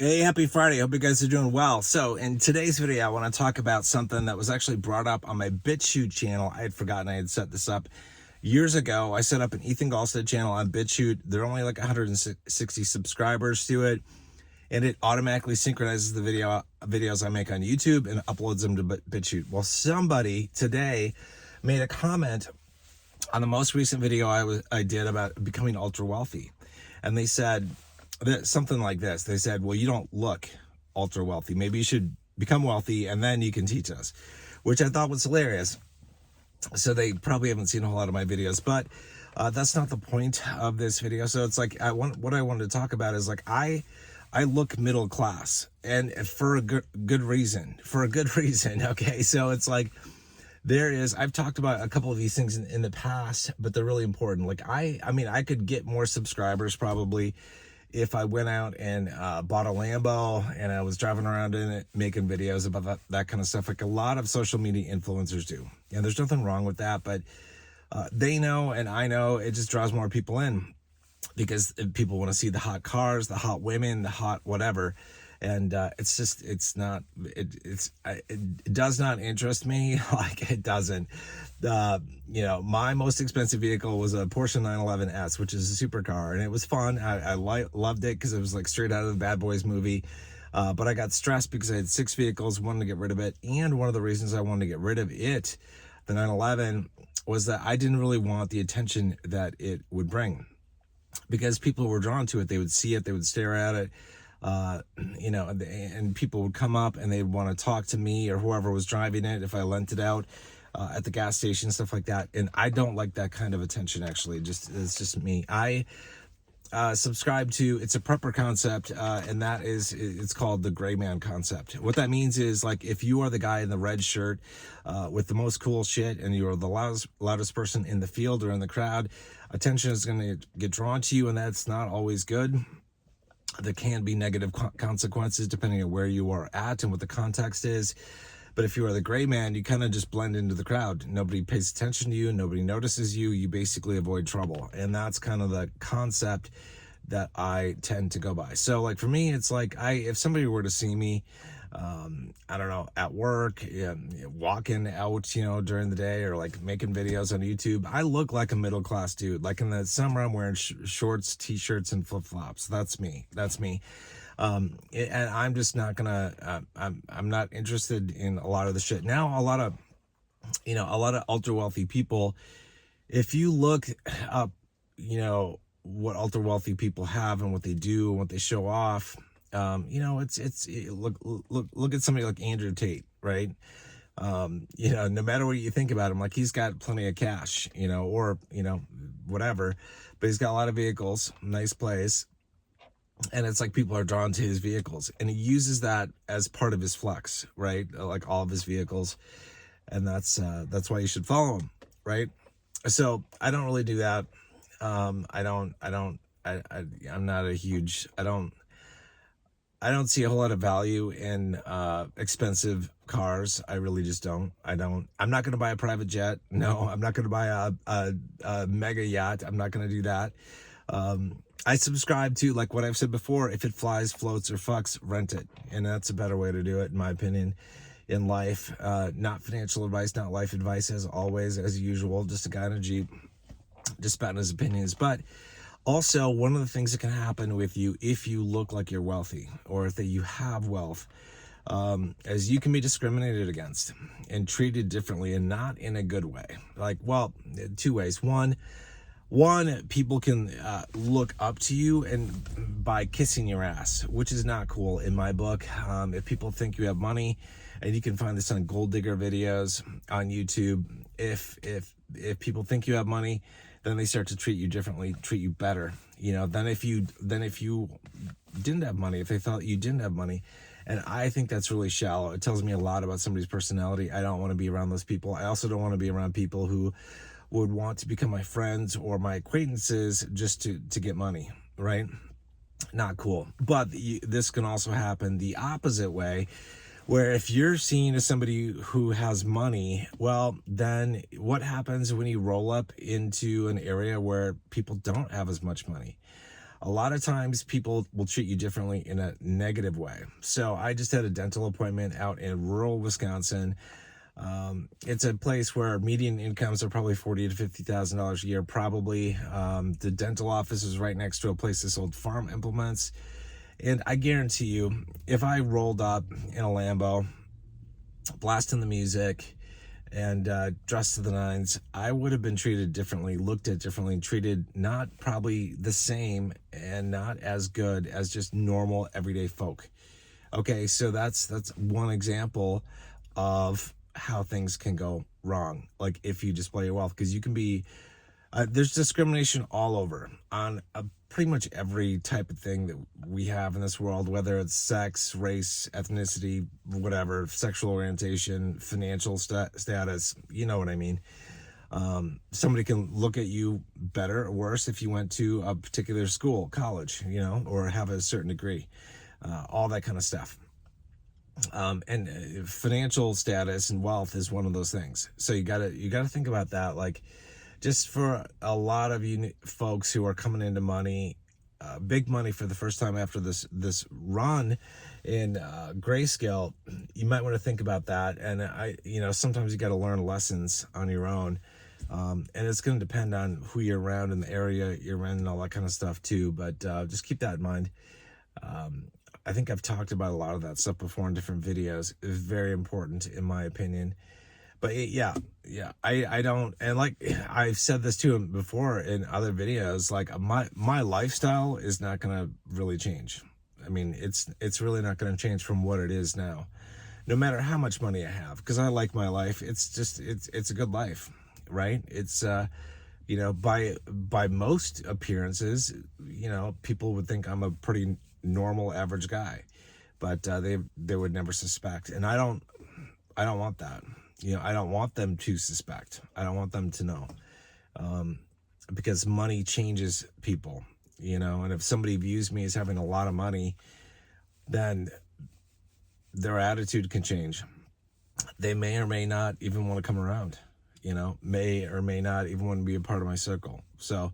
Hey, happy Friday. Hope you guys are doing well. So, in today's video, I want to talk about something that was actually brought up on my BitChute channel. I had forgotten I had set this up years ago. I set up an Ethan Gallstead channel on BitChute. There are only like 160 subscribers to it, and it automatically synchronizes the videos I make on YouTube and uploads them to BitChute. Well, somebody today made a comment on the most recent video I did about becoming ultra wealthy, and they said something like this. They said, well, you don't look ultra wealthy. Maybe you should become wealthy and then you can teach us, which I thought was hilarious. So they probably haven't seen a whole lot of my videos, but that's not the point of this video. So it's like, what I wanted to talk about is like, I look middle class, and for a good reason, Okay. So it's like, I've talked about a couple of these things in the past, but they're really important. Like I mean, I could get more subscribers probably if I went out and bought a Lambo and I was driving around in it, making videos about that kind of stuff, like a lot of social media influencers do. And there's nothing wrong with that, but they know and I know it just draws more people in because people want to see the hot cars, the hot women, the hot whatever. And it does not interest me. Like it doesn't. My most expensive vehicle was a Porsche 911S, which is a supercar, and it was fun. I loved it because it was like straight out of the Bad Boys movie. But I got stressed because I had 6 vehicles, wanted to get rid of it. And one of the reasons I wanted to get rid of it, the 911, was that I didn't really want the attention that it would bring, because people were drawn to it. They would see it, they would stare at it. And people would come up and they'd want to talk to me or whoever was driving it if I lent it out at the gas station, stuff like that. And I don't like that kind of attention, actually. It's just me. I subscribe to, it's a prepper concept, and it's called the Greyman Concept. What that means is, like, if you are the guy in the red shirt with the most cool shit and you're the loudest person in the field or in the crowd, attention is going to get drawn to you, and that's not always good. There can be negative consequences depending on where you are at and what the context is. But if you are the gray man, you kind of just blend into the crowd. Nobody pays attention to you. Nobody notices you. You basically avoid trouble. And that's kind of the concept that I tend to go by. So like for me, it's like if somebody were to see me, I don't know, at work, walking out, during the day, or like making videos on YouTube, I look like a middle class dude. Like in the summer, I'm wearing shorts, t-shirts, and flip flops. That's me. And I'm just not gonna. I'm not interested in a lot of the shit. Now, a lot of ultra wealthy people. If you look up, what ultra wealthy people have and what they do and what they show off. Look at somebody like Andrew Tate, right? No matter what you think about him, like he's got plenty of cash, or whatever, but he's got a lot of vehicles, nice place, and it's like people are drawn to his vehicles, and he uses that as part of his flex, right? Like all of his vehicles, and that's why you should follow him, right? So I don't really do that. I'm not a huge. I don't see a whole lot of value in expensive cars. I really just don't. I'm not going to buy a private jet. No, I'm not going to buy a mega yacht. I'm not going to do that. I subscribe to, like what I've said before, if it flies, floats, or fucks, rent it. And that's a better way to do it, in my opinion, in life. Not financial advice, not life advice, as always, as usual. Just a guy in a Jeep, just spouting his opinions. But also, one of the things that can happen with you if you look like you're wealthy, or if you have wealth, is you can be discriminated against and treated differently, and not in a good way. Like, well, 2 ways. One, people can look up to you and by kissing your ass, which is not cool in my book. If people think you have money, and you can find this on gold digger videos on YouTube, if people think you have money, then they start to treat you differently, treat you better, than if you didn't have money, if they thought you didn't have money. And I think that's really shallow. It tells me a lot about somebody's personality. I don't want to be around those people. I also don't want to be around people who would want to become my friends or my acquaintances just to get money, right? Not cool. But this can also happen the opposite way, where if you're seen as somebody who has money, well, then what happens when you roll up into an area where people don't have as much money? a lot of times people will treat you differently in a negative way. So I just had a dental appointment out in rural Wisconsin. It's a place where median incomes are probably $40,000 to $50,000 a year, probably. The dental office is right next to a place that sold farm implements. And I guarantee you, if I rolled up in a Lambo, blasting the music, and dressed to the nines, I would have been treated differently, looked at differently, treated not probably the same and not as good as just normal everyday folk. Okay, so that's one example of how things can go wrong, like if you display your wealth, because you can be there's discrimination all over on pretty much every type of thing that we have in this world, whether it's sex, race, ethnicity, whatever, sexual orientation, financial status, you know what I mean. Somebody can look at you better or worse if you went to a particular school, college, you know, or have a certain degree, all that kind of stuff. And financial status and wealth is one of those things. So you gotta think about that. Like, just for a lot of you folks who are coming into money, big money for the first time after this run in grayscale, you might want to think about that. And sometimes you got to learn lessons on your own. And it's going to depend on who you're around and the area you're in and all that kind of stuff too. But just keep that in mind. I think I've talked about a lot of that stuff before in different videos. It's very important in my opinion. But I don't, and like I've said this to him before in other videos, like my lifestyle is not going to really change. I mean, it's really not going to change from what it is now, no matter how much money I have, because I like my life. It's just, it's a good life, right? It's, by most appearances, people would think I'm a pretty normal average guy, but they would never suspect. And I don't want that. I don't want them to suspect. I don't want them to know, because money changes people, and if somebody views me as having a lot of money, then their attitude can change. They may or may not even want to come around, may or may not even want to be a part of my circle. So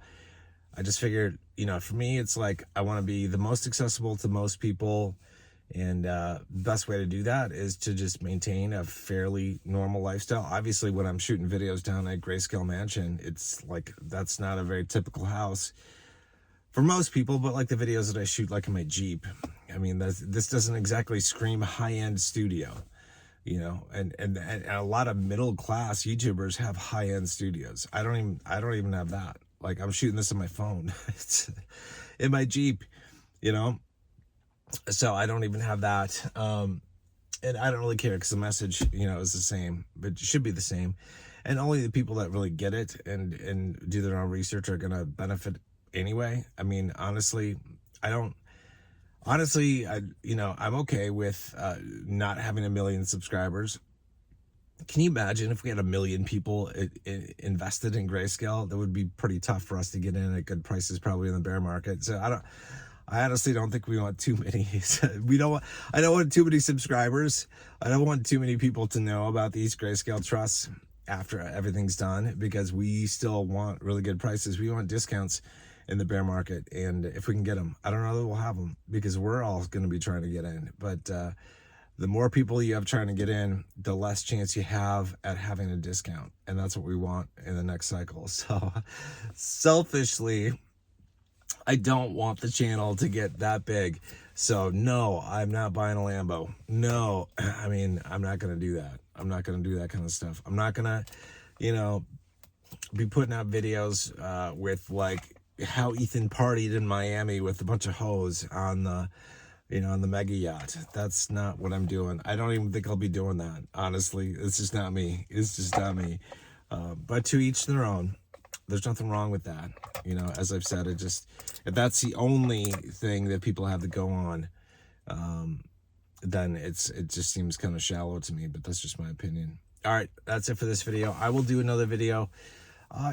I just figured, for me, it's like, I want to be the most accessible to most people. And the best way to do that is to just maintain a fairly normal lifestyle. Obviously, when I'm shooting videos down at Grayscale Mansion, it's like, that's not a very typical house for most people, but like the videos that I shoot like in my Jeep, I mean, this doesn't exactly scream high-end studio, and a lot of middle-class YouTubers have high-end studios. I don't even have that. Like, I'm shooting this on my phone. It's in my Jeep, so I don't even have that. And I don't really care, because the message, is the same, but it should be the same. And only the people that really get it and do their own research are going to benefit anyway. I mean, honestly, I'm okay with not having 1 million subscribers. Can you imagine if we had 1 million people invested in Grayscale? That would be pretty tough for us to get in at good prices, probably in the bear market. So I honestly don't think we want too many. I don't want too many subscribers. I don't want too many people to know about these Grayscale trusts after everything's done, because we still want really good prices. We want discounts in the bear market. And if we can get them, I don't know that we'll have them, because we're all going to be trying to get in. But the more people you have trying to get in, the less chance you have at having a discount. And that's what we want in the next cycle. So selfishly, I don't want the channel to get that big. So no, I'm not buying a Lambo. No, I mean, I'm not going to do that. I'm not going to do that kind of stuff. I'm not going to, be putting out videos with like how Ethan partied in Miami with a bunch of hoes on the, on the mega yacht. That's not what I'm doing. I don't even think I'll be doing that. Honestly, it's just not me. It's just not me. But to each their own. There's nothing wrong with that. As I've said, if that's the only thing that people have to go on, then it just seems kind of shallow to me, but that's just my opinion. All right, that's it for this video. I will do another video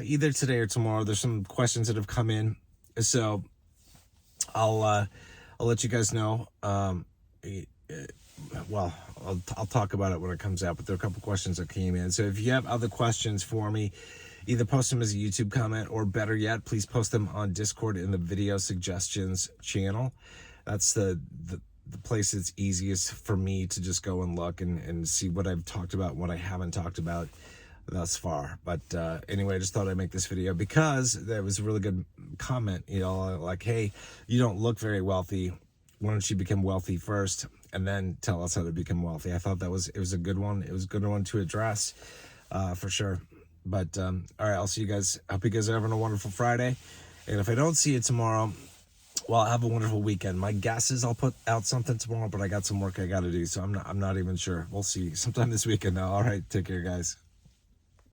either today or tomorrow. There's some questions that have come in, so I'll let you guys know. Well, I'll talk about it when it comes out, but there are a couple questions that came in. So if you have other questions for me, either post them as a YouTube comment, or better yet, please post them on Discord in the video suggestions channel. That's the place that's easiest for me to just go and look and see what I've talked about and what I haven't talked about thus far. But anyway, I just thought I'd make this video because there was a really good comment, you know, like, hey, you don't look very wealthy. Why don't you become wealthy first and then tell us how to become wealthy? I thought it was a good one. It was a good one to address for sure. But all right, I'll see you guys. I hope you guys are having a wonderful Friday. And if I don't see you tomorrow, well, have a wonderful weekend. My guess is I'll put out something tomorrow, but I got some work I got to do, so I'm not even sure. We'll see sometime this weekend now. All right, take care, guys.